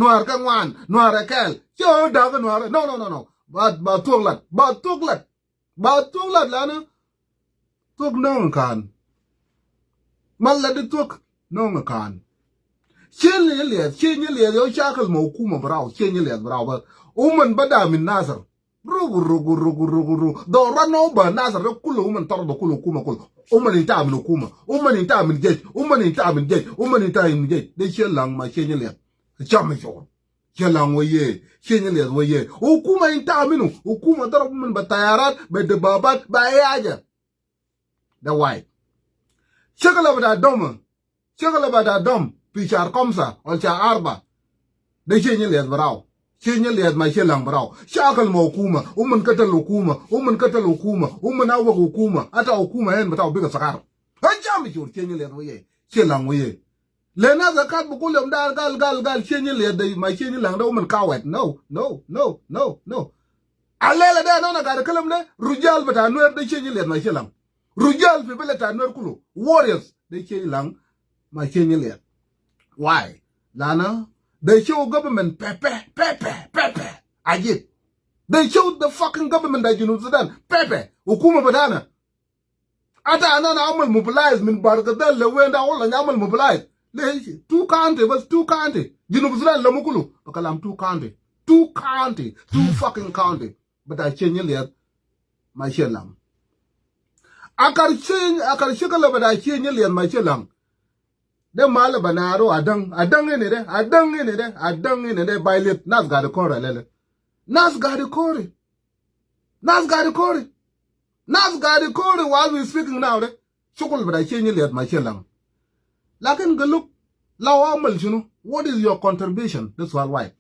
Nuer kangwan, Nuer kel. Cho da Nuer. No. Ba tuklat lana. Tuk no kan. Malla de tuk no kan. Chen liet yo chakal mo kuma brau, chen liet brau ba. Uman bada min nasar. Rugu. Do rano ba nasar kulu uman tor do kulu kuma kulu. Uman inta min kuma. Uman inta min jej. Uman inta min jej. De chen lang ma chen liet. Cham yo. Chen lang waye. Chen liet waye. Ukuma inta minu. Ukuma darab min batayarat, ba de babat, ba aja. Da why? Shakala bada dom. Pichar komsa, olcha arba. De chen liet brau. Chen liet ma chen lang brau. Shakal mo kuma. Uman katal ukuma. Uman awa ukuma. Ata ukuma hen batao biga sakar. Hacham yo chen liet waye. Chen lang waye. Lena zakat bukulam dal gal chen liet de ma chen lang da uman kawet. No. Alela da nona gada kalam de rujal bata Nuer de chen liet ma chen lang. Rujal fi belata Nuer kulu. Warriors de chen lang ma chen liet. Why? Lana, they show government pepe. Ajit. They show the fucking government that you know Sudan. Pepe. Ukuma badana. Ata anana amal mobilize min bargadal le wenda all and amal mobilize. Two country. You know Sudan lamukulu. Bakalam two county. Two fucking county. But I change it my shelang. Akar shikala but I change it my shelang. De mala banaro adang in it by lit nas got a core lele. Nas got a core while we speaking now de chukul but I change it my chelang. Lakin galuk law amal you what is your contribution? That's all right.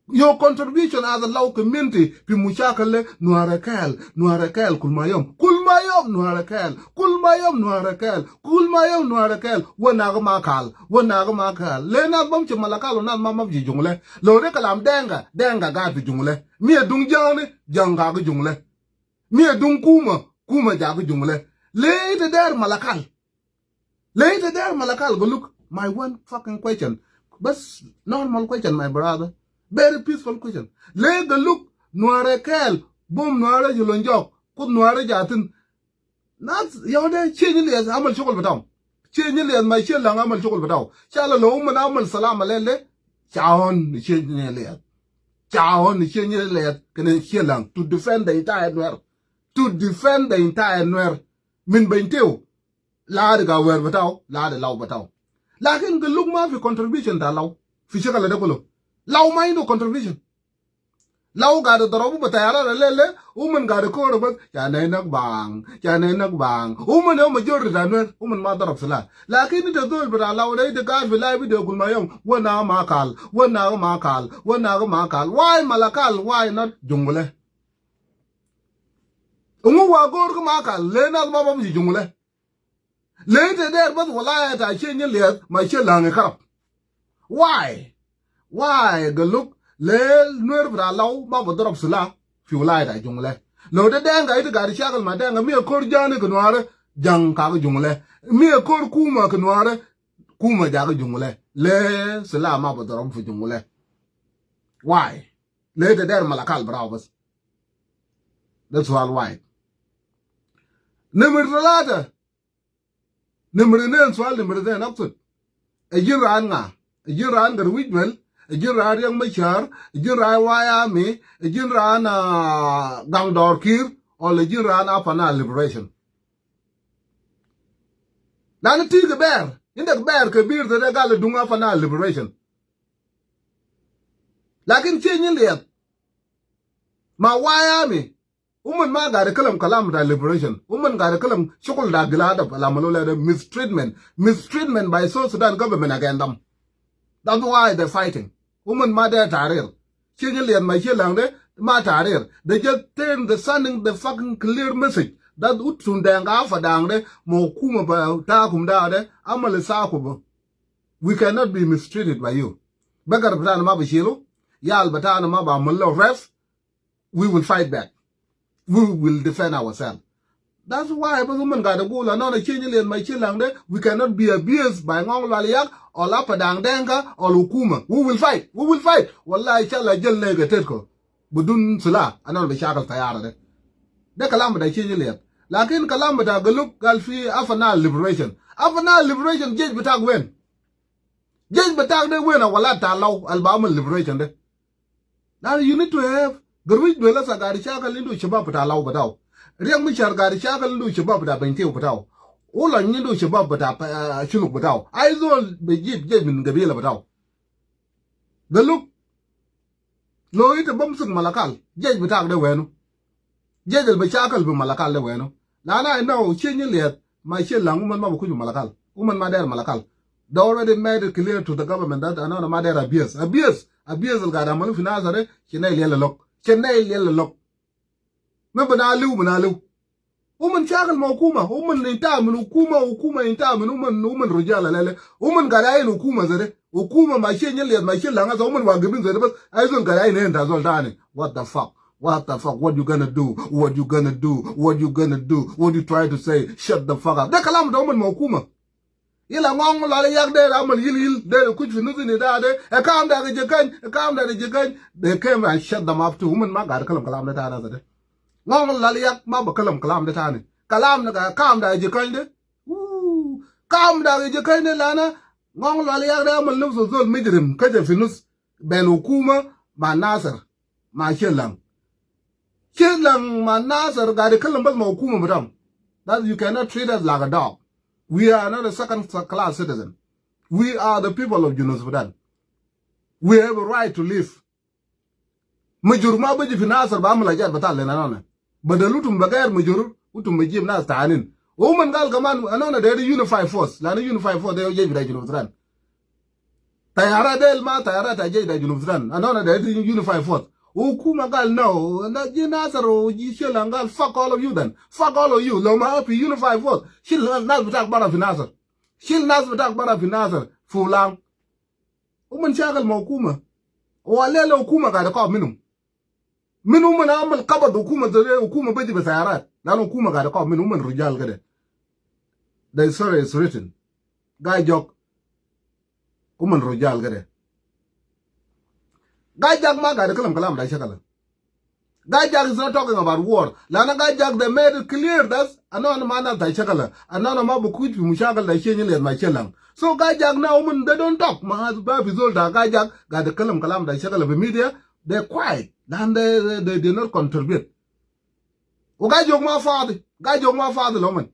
Your contribution as a law community pi mushakale Nuer kel kulmayom Nuer kel wanaga makal lena bam malakalo na mama ji jungle lo de kalam denga ga fi jungle mi dung janga ga jungle mi dung kuma ja ga jungle le de der malakal go look my one fucking question but normal question my brother. Very peaceful question. Let the look Nuer kel boom Nuer julonjok kud Nuer jatin. Not yode change as amal shokol bataw. Change as my shell lang amal shokol bataw. Chala lo man amal salam alele. Chahon change le can shelang to defend the entire Nuer. Min benteo. La de ga wer bataw, la de law bataw. Lakin the look ma fi contribution da law. Fi shakala de kolo. Law may no contribution. Law got a drop but I lele, woman got a core but Yanenak bang. Woman no majority than woman mother of Salah. Like in the door but allow the guard will lie with the Gulmayom. One hour makal. Why Malakal? Why not Jungle? Umuwa Gorg Makal, Lena Mabam Jungle. Later there but will I change your lead, my chillang a cup. Why the look le Nuer law ma drop sula fi wala jungle lo de denga ita gari shagal ma denga mi kor jani ko Nuer jang ka jungle mi kor kuma ko Nuer kuma ja jungle le sula ma drop fi jungle why le de der malakal bravo bas that's all why number nen swal number den aksut e jiran gar wijmel Jiran yang Machar, Jiran Wyoming, Jiran Gangdor or Jiran Apana Liberation. Now the Tiga Bear, in the bear Kabir the Regal Dunga Apana Liberation. Like in Chenilia, my Wyoming, woman ma got a kalam liberation. Woman got a kalam chokol da glada palamalola mistreatment by South Sudan government against them. That's why they're fighting. Woman mother tarir. Chingili and my chilang de ma tarir. They just sending the fucking clear message that utsundanga for dang de mo kuma ba takum da de amalisakubo. We cannot be mistreated by you. Bagar batana ma bishilo, yal batana ma ba mullo ref. We will fight back. We will defend ourselves. That's why woman got a goal and not a change in my chilang. We cannot be abused by Ngong Laliak or Lapadang Denga or Ukuma. Who will fight? Who will fight? Wallahi shall I just leg a tetko. Budun Sula, and not be shackle tayard. The calamity change in Lakin Kalambata Gatluk Galfi Afana liberation. Afana liberation, Judge Batag win. Judge Batag they win a Walata law Alabama liberation. Now you need to have Gurwit Dwellers a Garishaka into Shabbat allow Batao. Riang Michar Garishaka Lu Shabbat Benteo Batao. All I need to Shabbat Shuluk Batao. I don't be judgment Gabila Batao. Gatluk Loit a Bumsung Malakal, Judge Batag the Weno. Judge Bachakal be Malakal the Weno. Nana I know, changing yet, my shillang woman Mabuku Malakal, woman Madame Malakal. They already made it clear to the government that another mother abuse. Abuse got a malufinazare, Chenay yellow lock. Chenay yellow lock. Remember Nalu. Woman Chakal Mokuma, woman in time, Ukuma in time, and woman Rujala, woman Garay and Ukuma Zere, Ukuma, my Chenay, my shillang as a woman was giving the I don't get in as all done. What the fuck? What the fuck? What you gonna do? What you gonna do? What you gonna do? What you try to say? Shut the fuck up. They kalam the woman Mokuma. Ila ngong la yak de amal yil de kuch finu ni da de e kam da jekan they came and shut them up to woman ma gar kalam da ta da de ngong la yak ma ba kalam da ta ni kalam na kam da jekan de kam da jekan de lana ngong la yak de amal nu so midrim ka je finus ben hukuma ma nasar ma shelang ma nasar gar kalam bas ma hukuma madam that you cannot treat us like a dog. We are not a second-class citizen. We are the people of Junus Sudan. We have a right to live. Majurma baji finasar ba amla jat batal lenana. Badalutum bagar majur utum majib nas tanin. Woman gal kaman anona de unified force. Lana unified force de je da Junus Sudan. Tayara del ma tayara ta je da Junus Sudan. Anona de unified force. Ukuma gal no, na jinasaro yishelangal fuck all of you then. Fuck all of you. Loma happy unified force. She'll not attack bara financer. She'll not attack bara financer. Fulang. Uman shagal mokuma. Walele ukuma ga da ko minum. Minum man amal kabad ukuma zare ukuma baji basayarat. Lan ukuma ga da ko minum man rujal gade. The story is written. Guy jok. Uman rujal gade. Gajak ma got a kalam da shakala. Gajak is not talking about war. Lana Gajak they made it clear that another man da shakala. Another mabu kuch mushakal da shenyel and my chelang. So Gajak now women they don't talk. Ma has baby zolda Gajak got a kalam da shakala. The media they're quiet. Then they did not contribute. O Gajok ma father loman.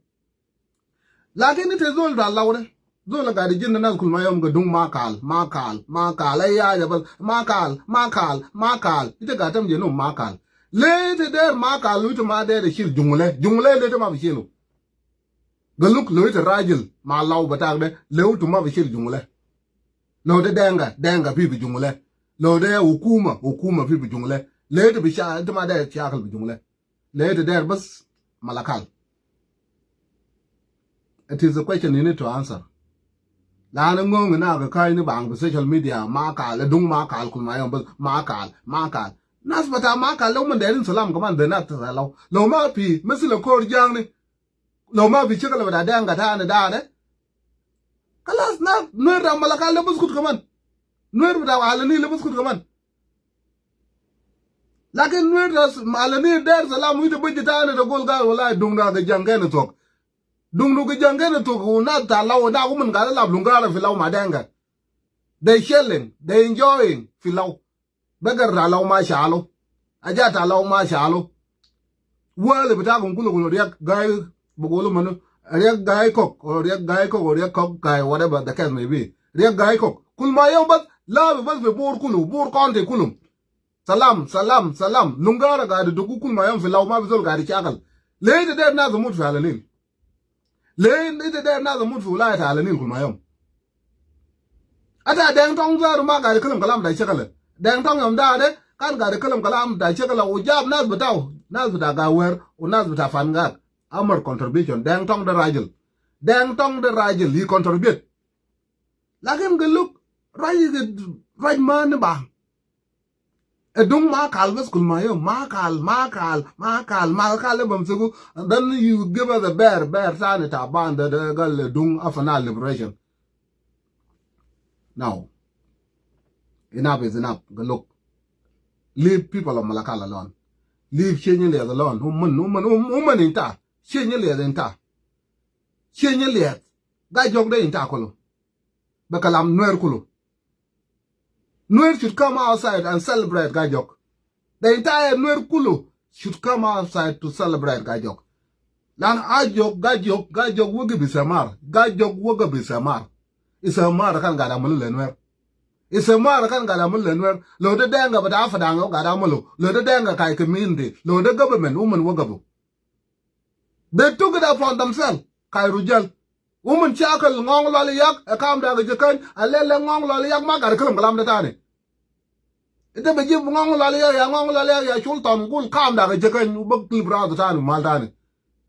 Lakin it is all that louder. Zola ga dijin na kul mayom ga dung makal ay jabal makal ite ga tam je no makal le te der makal lu ma der shil jungle le te ma bishilu Gatluk lo ite rajil ma law batag de le to ma bishil jungle lo de denga bi jungle lo de hukuma bi jungle le te bisha te ma der tiakal bi jungle le te der bas malakal. It is a question you need to answer. Lana ngong na ga kai ni bang social media makal dung makal kun mayom makal nas bata makal lo man derin salam kaman de nat lo ma pi mesilo kor jang ni lo ma bi chikala bada danga ta na da ne kalas na nuer da malakal le buskut kaman nuer bada alani le buskut kaman lakin nuer da alani der salam wi de bujita ne da gol gal wala dung na ga jangene tok dung nu ga jangene tok na ta law na ko man ga la blungara fi law madanga they shelling they enjoying fi law bagar ra law ma shalo aja ta law ma shalo wala bita ko kulo riak gay bugolo mano riak gay kok or riak kok gay whatever the case may be riak gay kok kul ma yow bat la bas be bor kulu bor konte kulum salam lungara ga du kul ma yow fi law ma bizol ga ri chakal le de na zo mut fi alalil Lein ite der na zamut fula ta alanin kuma yau ata den tong zaru ma ga kalam da shakala den tong yam da de kan ga kalam da shakala ujab nas bataw nas bata ga wer o nas bata fanga amar contribution den tong da rajil li contribute lakin Gatluk raj man ba Edung makal bas kul mayo makal bamsugu, and then you give us the bear sign it band the gal dung afana liberation. Now, enough is enough. Look, leave people of Malakal alone. Leave Chenye alone. Woman in ta. Chenye in ta. Chenye Guy jog de in ta kolo. Bakalam Nuer kulu. Nuer should come outside and celebrate Gajok. The entire Nuer Kulu should come outside to celebrate Gajok. Lan Ajok, Gajok wogi bisamar. Gajok woga bisamar. It's a mar kan gada mulu Nuer. It's a mar kan gada mulu Nuer. Lo de denga but afadango gada mulu. Lo de denga kai community. Lo de government woman wogabu. They took it upon themselves. Kai rujal. Woman chakal ngong loli yak. A kam daga jakan. A lele ngong loli yak ma gada kalam kalam datani. Ite be jib ngong lali ya Sultan gul kam da je kan bak libra da tan mal dan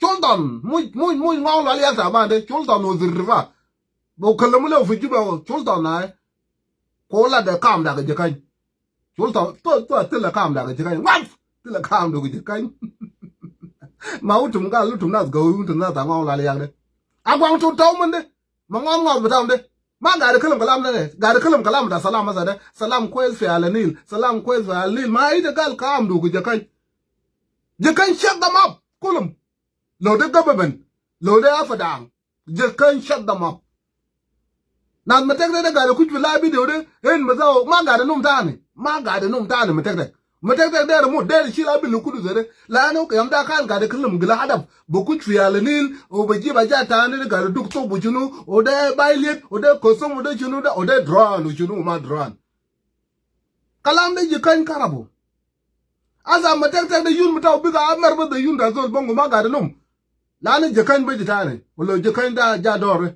Sultan muy ngong lali ya sabande Sultan no zirva bo kalamu le fu juba Sultan na ko la da kam da je kan Sultan to tilla kam da je kan wat tilla kam da je kan ma utum ga lutum nas go utum na da ngong lali ya de agwang tu taw mun de ma ngong ba tam de ma ga da kalam kalam ne ga da kalam kalam da salam masa da salam kwez fi alanil salam kwez fi alanil ma ida gal kam du je kan shut them up kulum lo da government lo da afadang je kan shut them up nan matek da ga da kuj labi de de en maza ma ga da num tani matek da mu da shi labi lu kudu zare la no ka yamda kan ga da kalam gila hadab bu kuj fi alanil o ba ji ba ja ta ne ga da duk to bu junu o da bailet o da kosum o da junu da o da drone o junu ma drone kalam da je kan karabu aza matek da yun mutaw biga amar ba da yun da zol bongo ma ga da num la ne je kan ba ji ta ne wala je kan da ja dore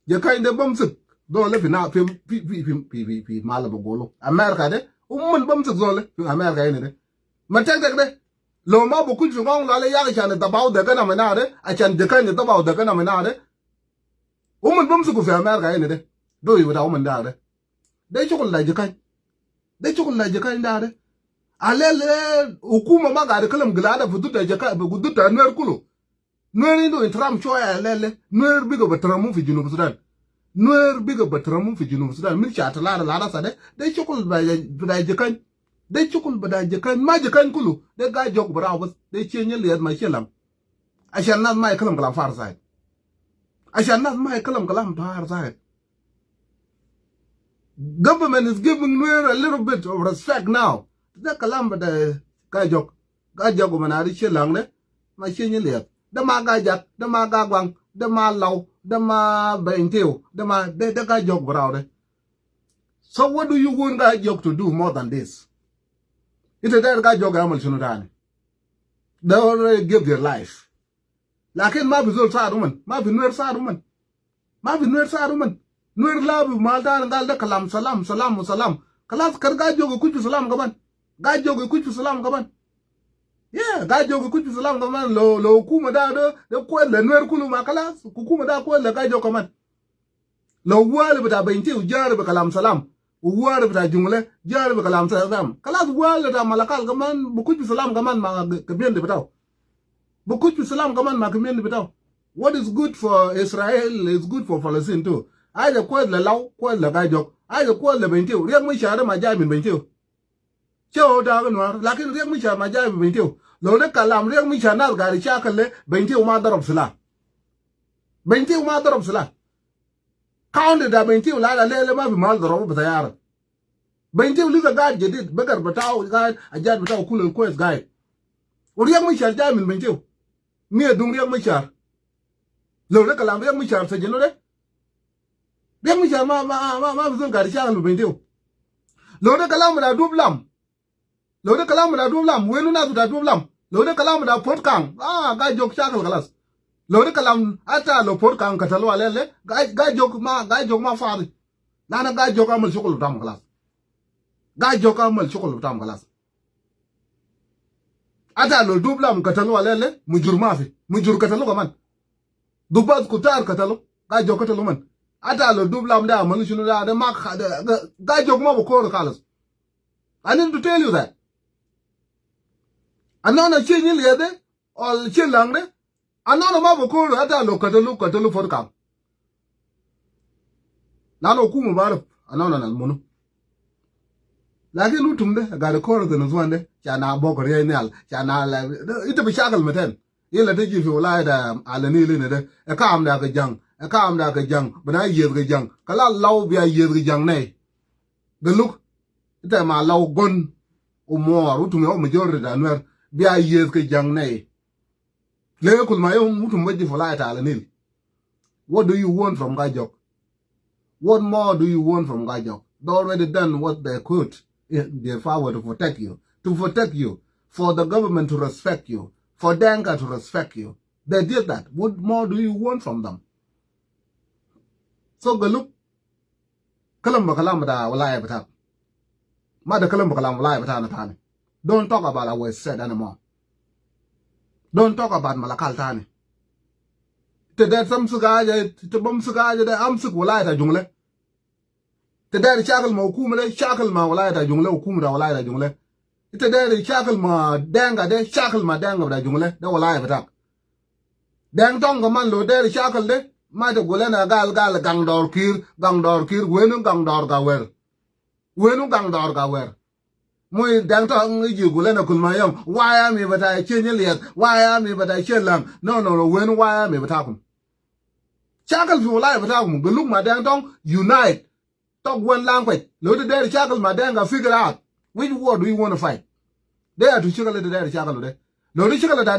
je kan da bamsuk dole fi na fi malaba golo america de umman bamsuk zole fi america ne de matek da lo ma bu kuj ngong la ya ga chan da baw da kana mana de a chan je kan da baw da kana mana de umman bamsuk fi america ne de do yi da umman da de dai chukul la je kan da de alele hukuma ma ga da kalam gilada fudu da je ka gudu ta Nuer kulu Nuer ndo intram choya alele Nuer bigo batramu fi junub Sudan Nuer bigo batramu fi junub Sudan min cha tala la sa de dai chukul ba je kan dai chukul ba da je kan ma je kan kulu de ga jog bra bas dai chenye liyad ma shelam ashan nas mai kalam kalam far sai government is giving Nuer a little bit of respect now. The kalam ba da gajok manari shelang ne ma chenye liyad da ma gajak da ma gagwang da ma law da ma benteo da ma de gajok bra de. So what do you want gajok to do more than this? Ite der gajok amal shunudani. They already give their life. Lakin ma bizol saaruman, ma bi Nuer saaruman. Nuer labu maldan gal da kalam salam. Kalas kar gajok kuj salam gaban. Yeah, gajok kuj salam gaban lo kuma da ko le Nuer kulu ma kalas kuma da ko le gajok gaban. Lo wale bata benti jar be kalam salam. Uwar bata jungle jar be kalam salam. Kalas wale da malakal gaban bu kuj salam gaban ma kebien de bataw. Bukuch salam kaman makimien bitaw. What is good for Israel is good for Palestine too. Aja kwed la law, kwed la gajok. Aja kwed la bentio. Riyak mi shara majay min bentio. Cho da ganwar. Lakin riyak mi shara majay min bentio. Lo de kalam riyak mi shara nal gari chakale bentio ma darab sila. Counted da bentio la lele ma bi mal darab batayar. Bentio liga gad jedid bekar bataw gad ajad bataw kulul kwes gad. Riyak mi shara jay min bentio. Mie dung riyak mi shara. Lo de kalam riyak mi shara se jeno de. Riyak mi shara ma bizon gari chakale bentio. Lo de kalam da dublam. Wenu na da dublam. Lo de kalam da potkang. Gajok chakal kalas. Lo de kalam ata lo potkang katalo alele. Gajok ma fari. Nana gajok amal shukul tam kalas. Ata lo dublam katalo alele. Mujur katalo kaman. Dubaz kutar katalo. Gajok katalo man. Ata lo dublam da amal shunu da ma gajok ma bukor kalas. I need to tell you that. Anona change liade or chilangre. Anona maboko hata lo katalu for kam. Nano kumu barap anona na mono. Lakini utumde gari koro de nuzwande chana boko real chana la ito bishakal meten. Yela te jifi wala da alani le ne de e kam da ka jang bana yez ga jang kala law biya yez ga jang ne. Gatluk ita ma law gon o mo utume o majority da Nuer biya yez ga jang ne. Le kul ma yo mutum baji wala ta alani. What do you want from Gajok? What more do you want from Gajok? They already done what they could in their power to protect you, for the government to respect you, for Denga to respect you. They did that. What more do you want from them? So Gatluk, kalam da walaya bata. Mada kalam walaya bata na tani. Don't talk about our said anymore. Don't talk about Malakal tani. Today some sugaja, to bum sugaja, the amsuk walaya ta jungle. Today shakal ma hukumle, shakal ma walaya ta jungle, hukum da walaya ta jungle. Today shakal ma Denga de, shakal ma Denga da jungle, da walaya bata. Deng tonga man lo de shakal de. Ma de golena gal gangdor kir wenu gangdor ga wer moy dang to ngi golena kulmayam waya mi bata chenyeliet waya mi bata chelang no wenu waya mi bata kum chakal fi wala bata kum Gatluk ma dang tong unite talk one language lo de chakal ma dang figure out which war do you want to fight they are to chakal de chakal de lo de chakal da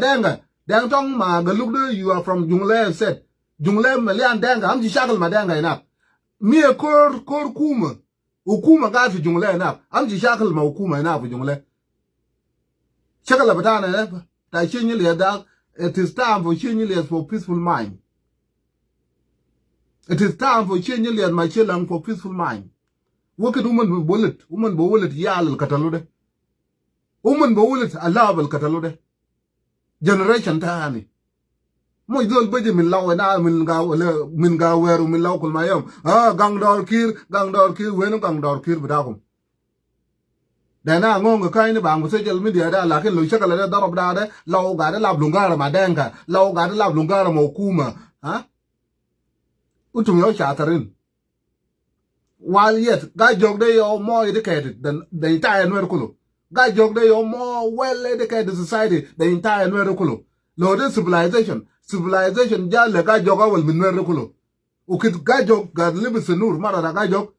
dang tong ma Gatluk de you are from jungle said jungle malian denga amji shakal madanga ina mie kor kuma hukuma ga fi jungle ina amji shakal ma hukuma ina fi jungle shakal batana ne ta chenyele da it is time for chenyele for peaceful mind. It is time for chenyele my chelang for peaceful mind. Work at woman bullet yal katalude woman bullet alab katalude generation tani moy dol beje min law na min ga weru min law kul mayam gangdor kir wenu gangdor kir bidakum dana ngonga kayni bangu social media da la ken lo shakala da darab da de law ga da lab lungara ma denga law ga da lab lungara mo kuma utum yo chatarin while yet ga jog de yo more educated than the entire Nuer kulu ga jog de yo more well educated society the entire Nuer kulu lo de civilization jale ga joga wal min Nuer kulu ukit ga jog ga libis nur mara da ga jog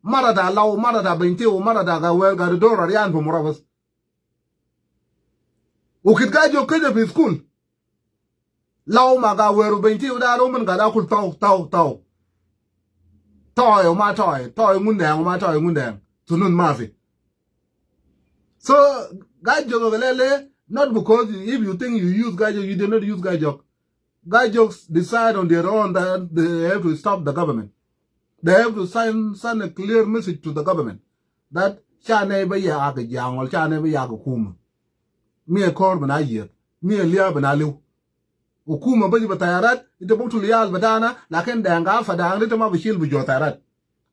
mara da law mara da binti o mara da ga wel ga do rarian po moravas ukit ga jog ke fi school law ma ga weru binti o da ro min ga da kul taw toy ma toy ngundang tunun mafi so ga jog lele not because if you think you use Gajok, you did not use Gajok. Gajoks decide on their own that they have to stop the government. They have to send a clear message to the government that Chane ba ya ga jang or Chane ba ya ga kuma. Me a kor bana yet, me a liya bana liu. Ukuma ba jiba tayarat, ita buktu liyal badana, lakin danga fadang rita ma bishil bu jo tayarat.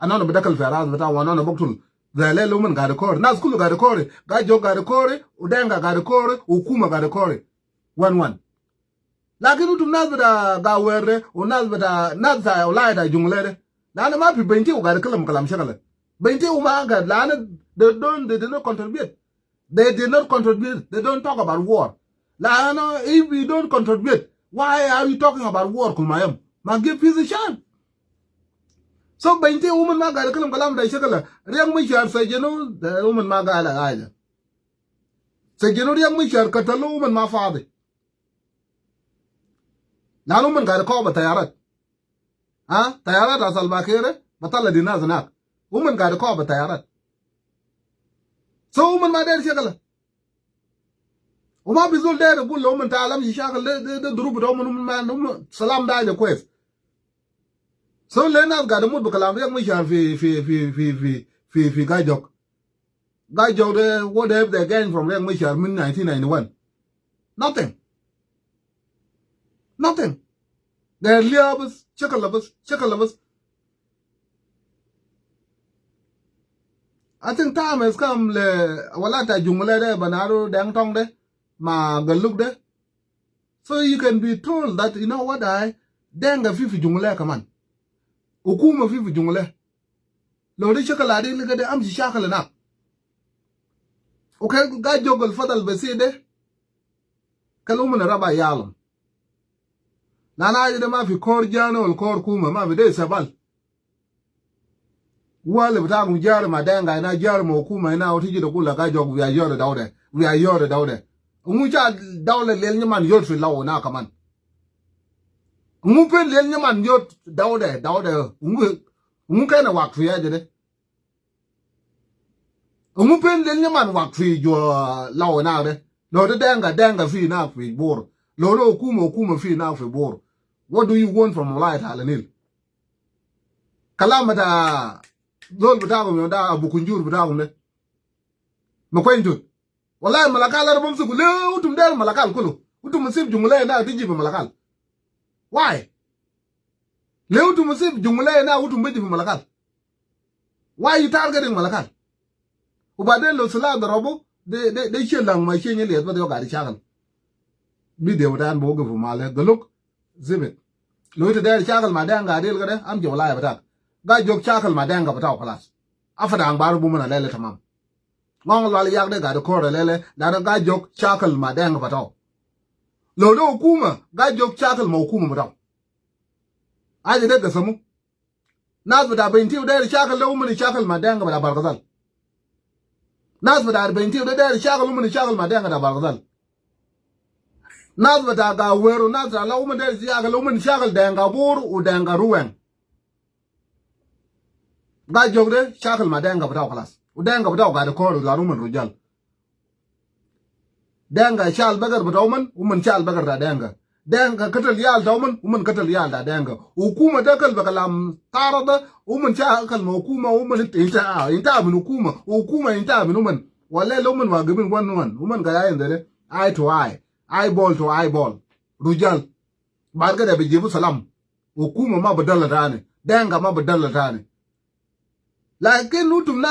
Anona badakal faraz bata wanona buktul. Zale lumen ga kore, na skulu ga kore, Gajok ga kore, udenga ga kore, ukuma ga kore. 1-1. Lakini utum nazbada ga werde, o nazbada nazza ulaya da junglere. Lana ma pi benti u ga kalam shakala. Benti u ma ga lana they did not contribute. They did not contribute. They don't talk about war. Lana if we don't contribute, why are you talking about war kulmayam? Ma give peace a chance. So benti woman ma ga kalam da shakala. Riyang mi shar sajeno the woman ma ga ala aja. Sajeno riyang mi shar katalo woman ma faade. Na woman ga ko ba tayarat. Tayarat asal bakere batala dinaz nak. Woman ga ko ba tayarat. So woman ma der shakala. Uma bizul der bul woman ta alam shi shakala de durub do woman salam da ja kwes. So Leonard got a mood because I'm fi Gajok. Gajok, what have they gained from Young Michel in 1991? Nothing. They're liabas, chekalabas. I think time has come le wala ta jungle de banaro dang tong de ma Gatluk de. So you can be told that you know what I denga fifi jungle kaman. Ukuma fifi jungle. Lo de shakala de le de am ji shakala na. Okay ga jogol fadal beside kalumuna raba yalum. Nana de ma fi kor jano ol kor kuma ma de sabal. Wale butamu jar ma denga na jar mo kuma na otiji de kula ga jog we are yore daude. We are yore daude. Umucha dawle lel nyaman yot fi lawo na kaman. Umupen lel nyaman yot daude. Umu kana wak fi aje de. Umupen lel nyaman wak fi jo lawo na de. Lo de denga fi na fi bor. Lo de okuma fi na fi bor. What do you want from light halanil? Kalamata dol butago da abukunjur butago ne. Makwenjut. Wallahi malakal arbam su kule utum der malakal kulu. Utum musib jumla na tiji be malakal. Why? Le utum musib jumla na utum beji be malakal. Why you targeting malakal? Ubaden lo sala da robo de chelang ma chenye le ba de ga di chagal. Bi de wadan bo go fu male Gatluk zibit. Lo te der chagal ma danga del gade am jawla ba ta. Ga jog chagal ma danga ba ta palas. Afada ang baru bu mana lele tamam. Ngong lali yak de ga de kore lele da ga jog chakal ma dang bataw lo do hukuma ga jog chakal ma hukuma bataw aje de ga samu nas bada benti de chakal da umuni chakal ma dang bada bargazal nas bada benti de chakal umuni chakal ma dang da bargazal nas bada ga wero nas da la umuni de chakal umuni chakal danga bor u danga ruwen ga jog de chakal ma dang bataw khalas Udenga bataw ga de kor la ruman rujal. Denga shal bagar bataw man uman shal bagar da denga. Denga katal yal taw man uman katal yal da denga. Hukuma da kal bakalam tarada uman shal kal ma hukuma uman inta min hukuma inta min uman. Wallahi uman wa gabin wan uman ga yayin dare eye to eye, eyeball to eyeball. Rujal barga da bijibu salam. Hukuma ma badala tane, denga ma badala tane. Lakin utum na